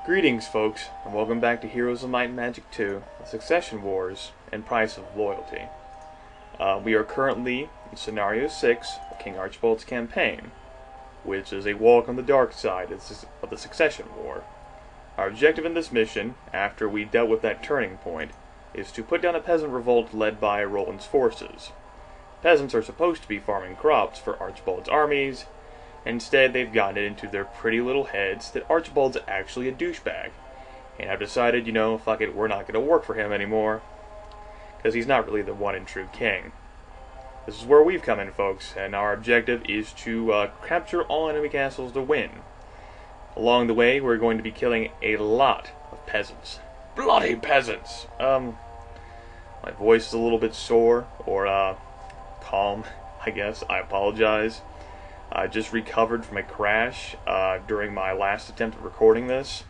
Greetings, folks, and welcome back to Heroes of Might and Magic 2, The Succession Wars, and Price of Loyalty. We are currently in Scenario 6 of King Archibald's campaign, which is a walk on the dark side of the Succession War. Our objective in this mission, after we dealt with that turning point, is to put down a peasant revolt led by Roland's forces. Peasants are supposed to be farming crops for Archibald's armies. Instead, they've gotten it into their pretty little heads that Archibald's actually a douchebag. And I've decided, fuck it, we're not going to work for him anymore. Because he's not really the one and true king. This is where we've come in, folks, and our objective is to capture all enemy castles to win. Along the way, we're going to be killing a lot of peasants. Bloody peasants! My voice is a little bit sore, or calm, I guess. I apologize. I just recovered from a crash during my last attempt at recording this.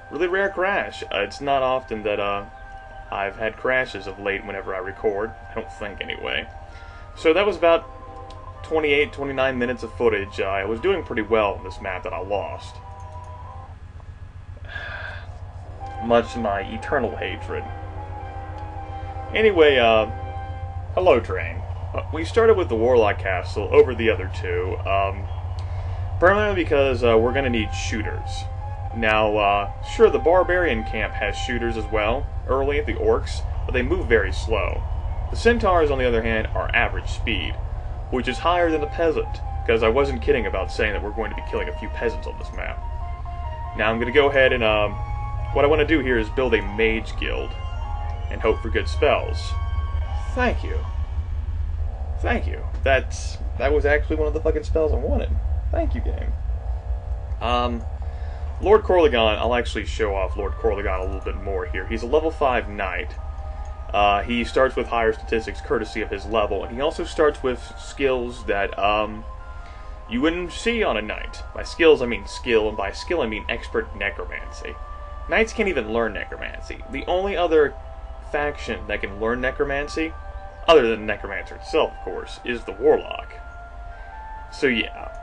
Really rare crash. It's not often that I've had crashes of late whenever I record. I don't think, anyway. So that was about 28, 29 minutes of footage. I was doing pretty well on this map that I lost. Much to my eternal hatred. Anyway, hello, train. We started with the Warlock Castle over the other two, primarily because we're going to need shooters. Now, sure, the Barbarian camp has shooters as well, early at the Orcs, but they move very slow. The Centaurs, on the other hand, are average speed, which is higher than the Peasant, because I wasn't kidding about saying that we're going to be killing a few peasants on this map. Now, I'm going to go ahead and, what I want to do here is build a Mage Guild, and hope for good spells. Thank you. Thank you. That was actually one of the fucking spells I wanted. Thank you, game. Lord Corlagon, I'll actually show off Lord Corlagon a little bit more here. He's a level 5 knight. He starts with higher statistics courtesy of his level, and he also starts with skills that you wouldn't see on a knight. By skills, I mean skill, and by skill, I mean expert necromancy. Knights can't even learn necromancy. The only other faction that can learn necromancy, other than the Necromancer itself, of course, is the Warlock. So yeah.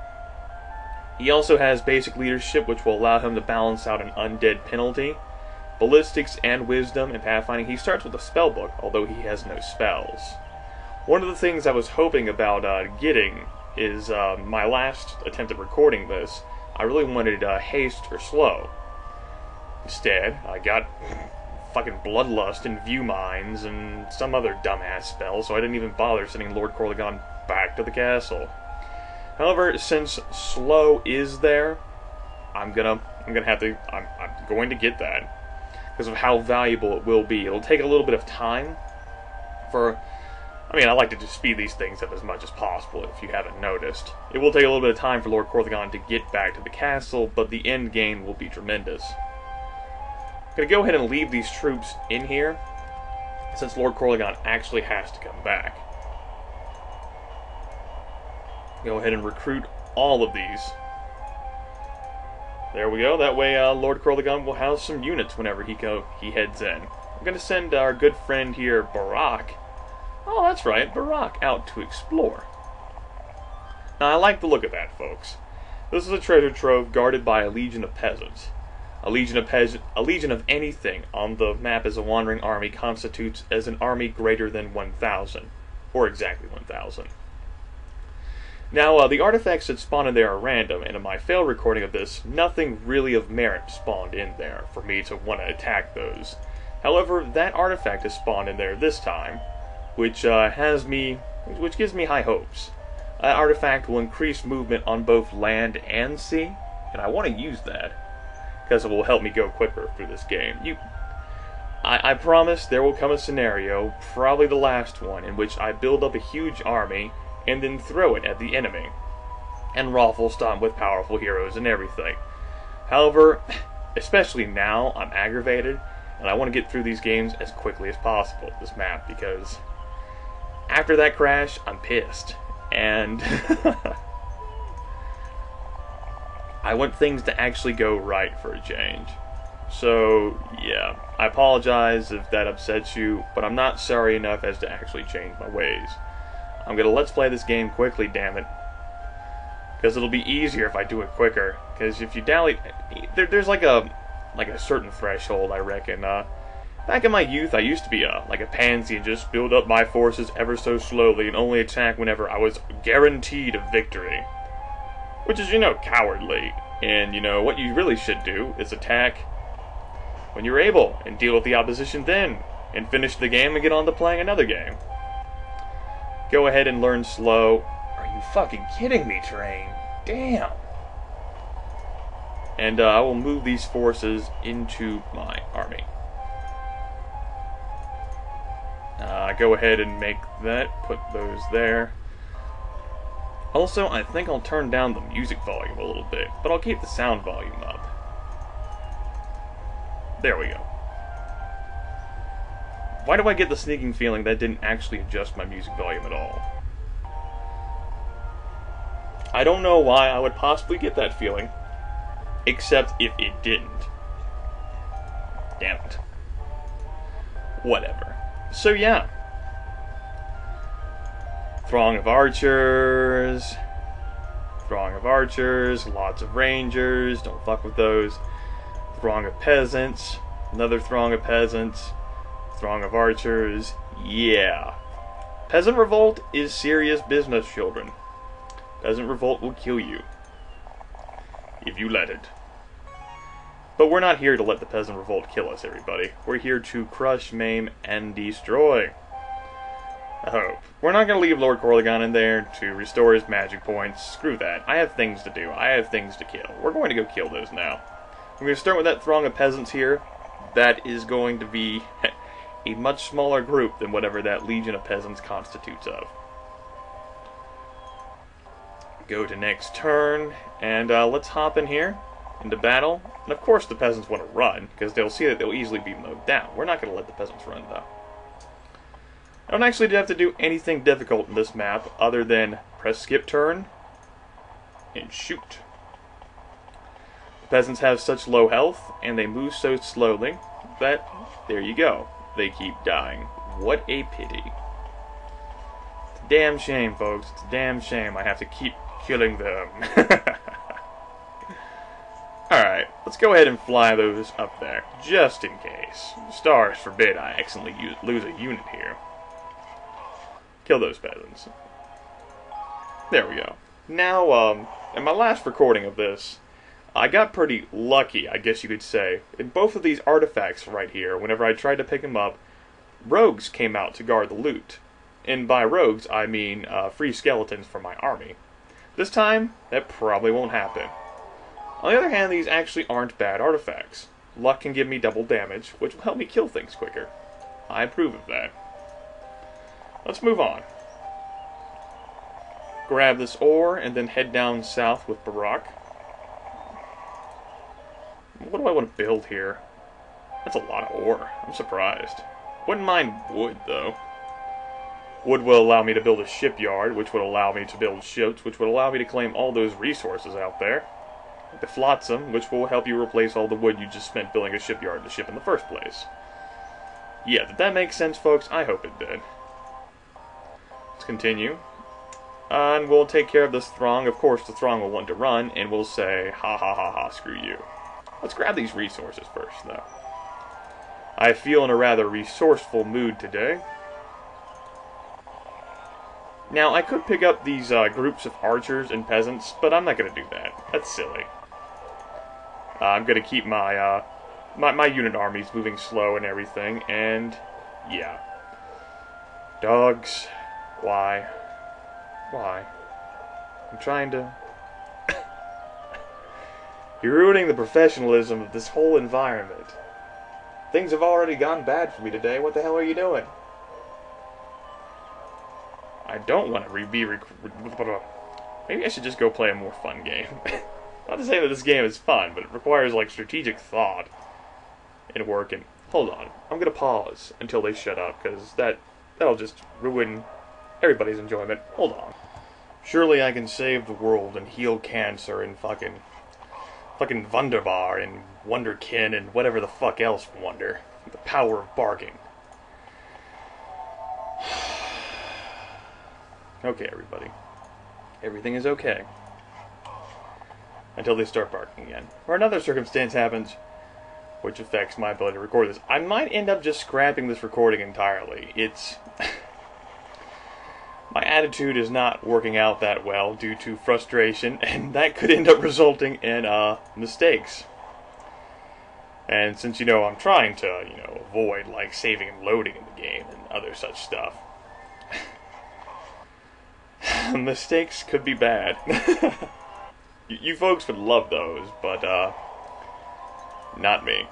He also has basic leadership, which will allow him to balance out an undead penalty, ballistics, and wisdom, and pathfinding. He starts with a spellbook, although he has no spells. One of the things I was hoping about getting is my last attempt at recording this. I really wanted haste or slow. Instead, I got fucking Bloodlust and View Mines and some other dumbass spell, so I didn't even bother sending Lord Corlagon back to the castle. However, since slow is there, I'm going to get that because of how valuable it will be. It'll take a little bit of time I like to just speed these things up as much as possible if you haven't noticed. It will take a little bit of time for Lord Corlagon to get back to the castle, but the end game will be tremendous. I'm going to go ahead and leave these troops in here, since Lord Corlagon actually has to come back. Go ahead and recruit all of these. There we go. That way Lord Corlagon will house some units whenever he heads in. I'm going to send our good friend here, Barak. Oh, that's right, Barak, out to explore. Now, I like the look of that, folks. This is a treasure trove guarded by a legion of peasants. A legion of anything on the map as a wandering army constitutes as an army greater than 1,000, or exactly 1,000. Now, the artifacts that spawn in there are random, and in my failed recording of this, nothing really of merit spawned in there for me to want to attack those. However, that artifact has spawned in there this time, which gives me high hopes. That artifact will increase movement on both land and sea, and I want to use that, because it will help me go quicker through this game. I promise there will come a scenario, probably the last one, in which I build up a huge army and then throw it at the enemy, and raffle stomp with powerful heroes and everything. However, especially now, I'm aggravated, and I want to get through these games as quickly as possible, this map, because after that crash, I'm pissed, and I want things to actually go right for a change. So, yeah, I apologize if that upsets you, but I'm not sorry enough as to actually change my ways. I'm gonna let's play this game quickly, damn it. Because it'll be easier if I do it quicker. Because if you dally, there's like a like a certain threshold, I reckon. Back in my youth, I used to be like a pansy and just build up my forces ever so slowly and only attack whenever I was guaranteed a victory. Which is, cowardly. And, what you really should do is attack when you're able and deal with the opposition then. And finish the game and get on to playing another game. Go ahead and learn slow. Are you fucking kidding me, train? Damn. And I will move these forces into my army. Go ahead and make that, put those there. Also, I think I'll turn down the music volume a little bit, but I'll keep the sound volume up. There we go. Why do I get the sneaking feeling that didn't actually adjust my music volume at all? I don't know why I would possibly get that feeling, except if it didn't. Damn it. Whatever. So yeah. Throng of archers. Throng of archers. Lots of rangers. Don't fuck with those. Throng of peasants. Another throng of peasants. Throng of archers. Yeah. Peasant revolt is serious business, children. Peasant revolt will kill you. If you let it. But we're not here to let the peasant revolt kill us, everybody. We're here to crush, maim, and destroy. I hope. We're not going to leave Lord Corlagon in there to restore his magic points. Screw that. I have things to do. I have things to kill. We're going to go kill those now. We're going to start with that throng of peasants here. That is going to be a much smaller group than whatever that legion of peasants constitutes of. Go to next turn, and let's hop in here into battle. And of course the peasants want to run, because they'll see that they'll easily be mowed down. We're not going to let the peasants run, though. I don't actually have to do anything difficult in this map, other than press skip turn, and shoot. The peasants have such low health, and they move so slowly, that, there you go, they keep dying. What a pity. It's a damn shame, folks. It's a damn shame I have to keep killing them. Alright, let's go ahead and fly those up there, just in case. Stars forbid I accidentally lose a unit here. Kill those peasants. There we go. Now, in my last recording of this, I got pretty lucky, I guess you could say. In both of these artifacts right here, whenever I tried to pick them up, rogues came out to guard the loot. And by rogues, I mean free skeletons from my army. This time, that probably won't happen. On the other hand, these actually aren't bad artifacts. Luck can give me double damage, which will help me kill things quicker. I approve of that. Let's move on. Grab this ore, and then head down south with Barak. What do I want to build here? That's a lot of ore. I'm surprised. Wouldn't mind wood, though. Wood will allow me to build a shipyard, which would allow me to build ships, which would allow me to claim all those resources out there. The flotsam, which will help you replace all the wood you just spent building a shipyard to ship in the first place. Yeah, did that make sense, folks? I hope it did. Let's continue. And we'll take care of this throng. Of course, the throng will want to run, and we'll say, ha ha ha ha, screw you. Let's grab these resources first, though. I feel in a rather resourceful mood today. Now, I could pick up these groups of archers and peasants, but I'm not going to do that. That's silly. I'm going to keep my, my unit armies moving slow and everything, and yeah. Dogs. Why? Why? I'm trying to... You're ruining the professionalism of this whole environment. Things have already gone bad for me today. What the hell are you doing? I don't want to maybe I should just go play a more fun game. Not to say that this game is fun, but it requires, like, strategic thought and work. And hold on. I'm going to pause until they shut up, because that'll just ruin everybody's enjoyment. Hold on. Surely I can save the world and heal cancer and fucking Wunderbar and Wonderkin and whatever the fuck else wonder. The power of bargaining. Okay, everybody. Everything is okay. Until they start barking again. Or another circumstance happens which affects my ability to record this. I might end up just scrapping this recording entirely. It's... my attitude is not working out that well due to frustration, and that could end up resulting in, mistakes. And since, I'm trying to, avoid, like, saving and loading in the game and other such stuff, mistakes could be bad. You folks would love those, but, not me.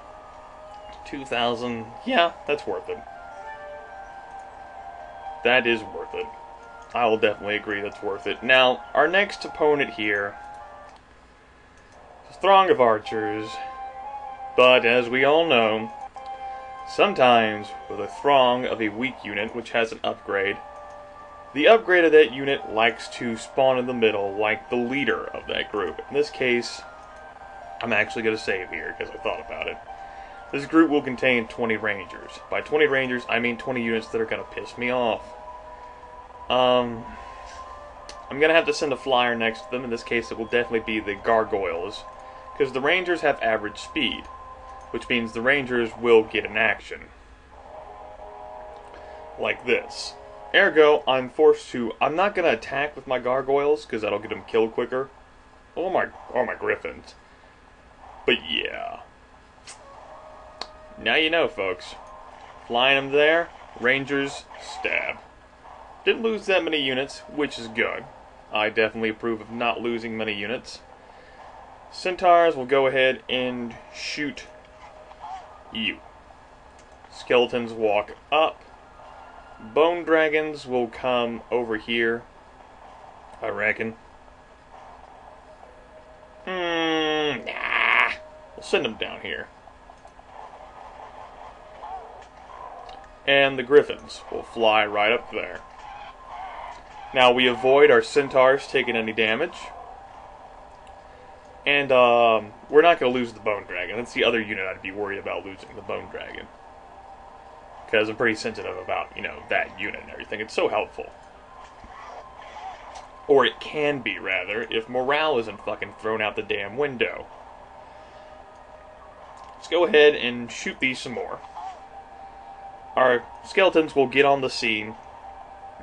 2,000, yeah, that's worth it. That is worth it. I will definitely agree that's worth it. Now, our next opponent here is a throng of archers, but as we all know, sometimes with a throng of a weak unit which has an upgrade, the upgrade of that unit likes to spawn in the middle like the leader of that group. In this case, I'm actually going to save here because I thought about it. This group will contain 20 rangers. By 20 rangers, I mean 20 units that are going to piss me off. I'm going to have to send a flyer next to them. In this case, it will definitely be the gargoyles, because the rangers have average speed, which means the rangers will get an action. Like this. Ergo, I'm not going to attack with my gargoyles, because that'll get them killed quicker. Or my griffins. But yeah. Now you know, folks. Flying them there, rangers, stab. Didn't lose that many units, which is good. I definitely approve of not losing many units. Centaurs will go ahead and shoot you. Skeletons walk up. Bone dragons will come over here, I reckon. Nah. We'll send them down here. And the griffins will fly right up there. Now we avoid our centaurs taking any damage. And we're not going to lose the bone dragon. That's the other unit I'd be worried about losing, the bone dragon. Because I'm pretty sensitive about, that unit and everything. It's so helpful. Or it can be, rather, if morale isn't fucking thrown out the damn window. Let's go ahead and shoot these some more. Our skeletons will get on the scene.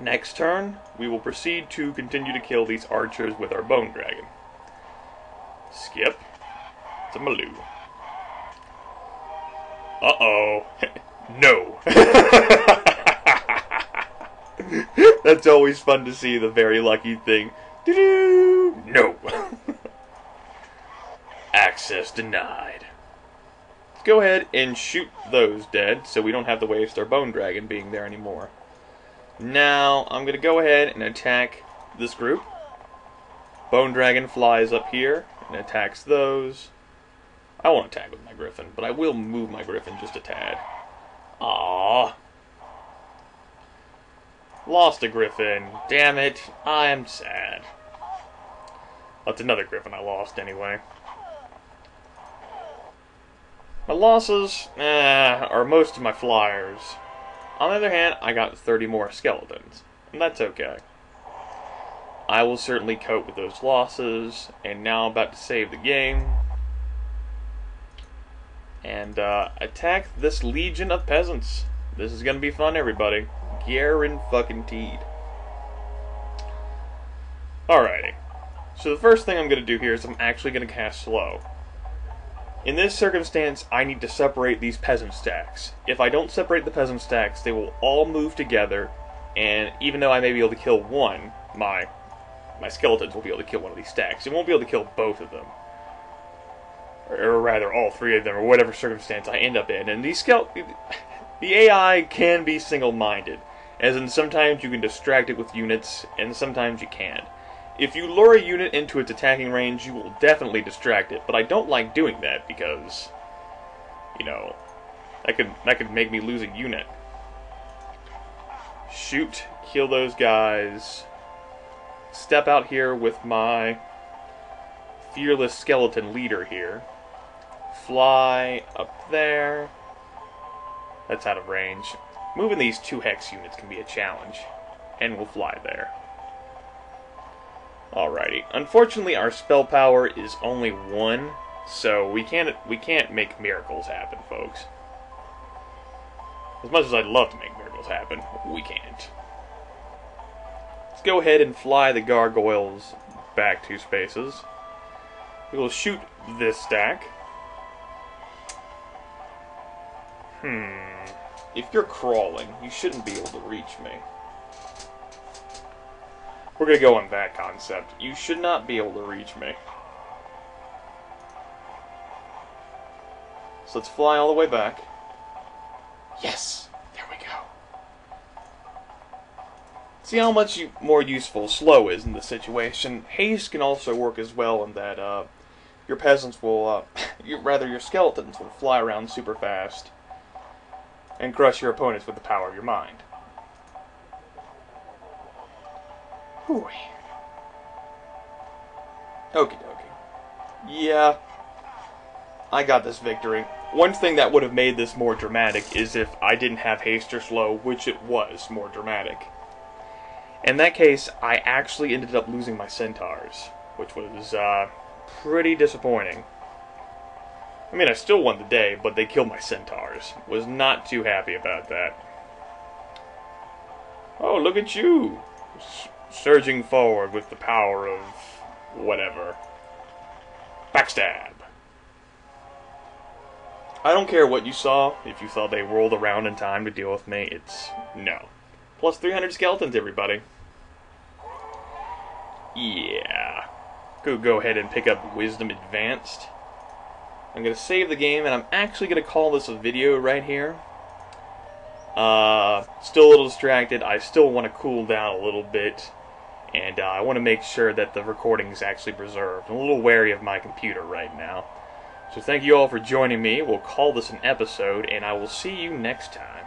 Next turn, we will proceed to continue to kill these archers with our bone dragon. Skip. It's a Maloo. Uh-oh. No. That's always fun to see, the very lucky thing. Doo-doo! No. Access denied. Let's go ahead and shoot those dead, so we don't have to waste our bone dragon being there anymore. Now, I'm going to go ahead and attack this group. Bone dragon flies up here and attacks those. I won't attack with my griffin, but I will move my griffin just a tad. Aww. Lost a griffin. Damn it. I'm sad. That's another griffin I lost anyway. My losses are most of my flyers. On the other hand, I got 30 more skeletons, and that's okay. I will certainly cope with those losses, and now I'm about to save the game. And attack this legion of peasants. This is going to be fun, everybody. Guaranteed. Alrighty. So the first thing I'm going to do here is I'm actually going to cast slow. In this circumstance, I need to separate these peasant stacks. If I don't separate the peasant stacks, they will all move together, and even though I may be able to kill one, my skeletons will be able to kill one of these stacks. It won't be able to kill both of them. Or rather, all three of them, or whatever circumstance I end up in. And the AI can be single-minded, as in sometimes you can distract it with units, and sometimes you can't. If you lure a unit into its attacking range, you will definitely distract it, but I don't like doing that because, that could make me lose a unit. Shoot, kill those guys. Step out here with my fearless skeleton leader here. Fly up there. That's out of range. Moving these 2 hex units can be a challenge, and we'll fly there. Alrighty. Unfortunately, our spell power is only 1, So we can't make miracles happen, folks. As much as I'd love to make miracles happen, we can't. Let's go ahead and fly the gargoyles back 2 spaces. We will shoot this stack. If you're crawling, you shouldn't be able to reach me. We're going to go on that concept. You should not be able to reach me. So let's fly all the way back. Yes! There we go. See how much more useful slow is in this situation. Haste can also work as well in that your peasants will, your skeletons will fly around super fast and crush your opponents with the power of your mind. Whew. Okie dokie. Yeah, I got this victory. One thing that would have made this more dramatic is if I didn't have haste or slow, which it was more dramatic. In that case, I actually ended up losing my centaurs, which was pretty disappointing. I mean, I still won the day, but they killed my centaurs. Was not too happy about that. Oh, look at you! Surging forward with the power of whatever. Backstab. I don't care what you saw. If you thought they rolled around in time to deal with me, it's no. Plus 300 skeletons, everybody. Yeah. Go ahead and pick up Wisdom Advanced. I'm going to save the game, and I'm actually going to call this a video right here. Still a little distracted. I still want to cool down a little bit. And I want to make sure that the recording is actually preserved. I'm a little wary of my computer right now. So thank you all for joining me. We'll call this an episode, and I will see you next time.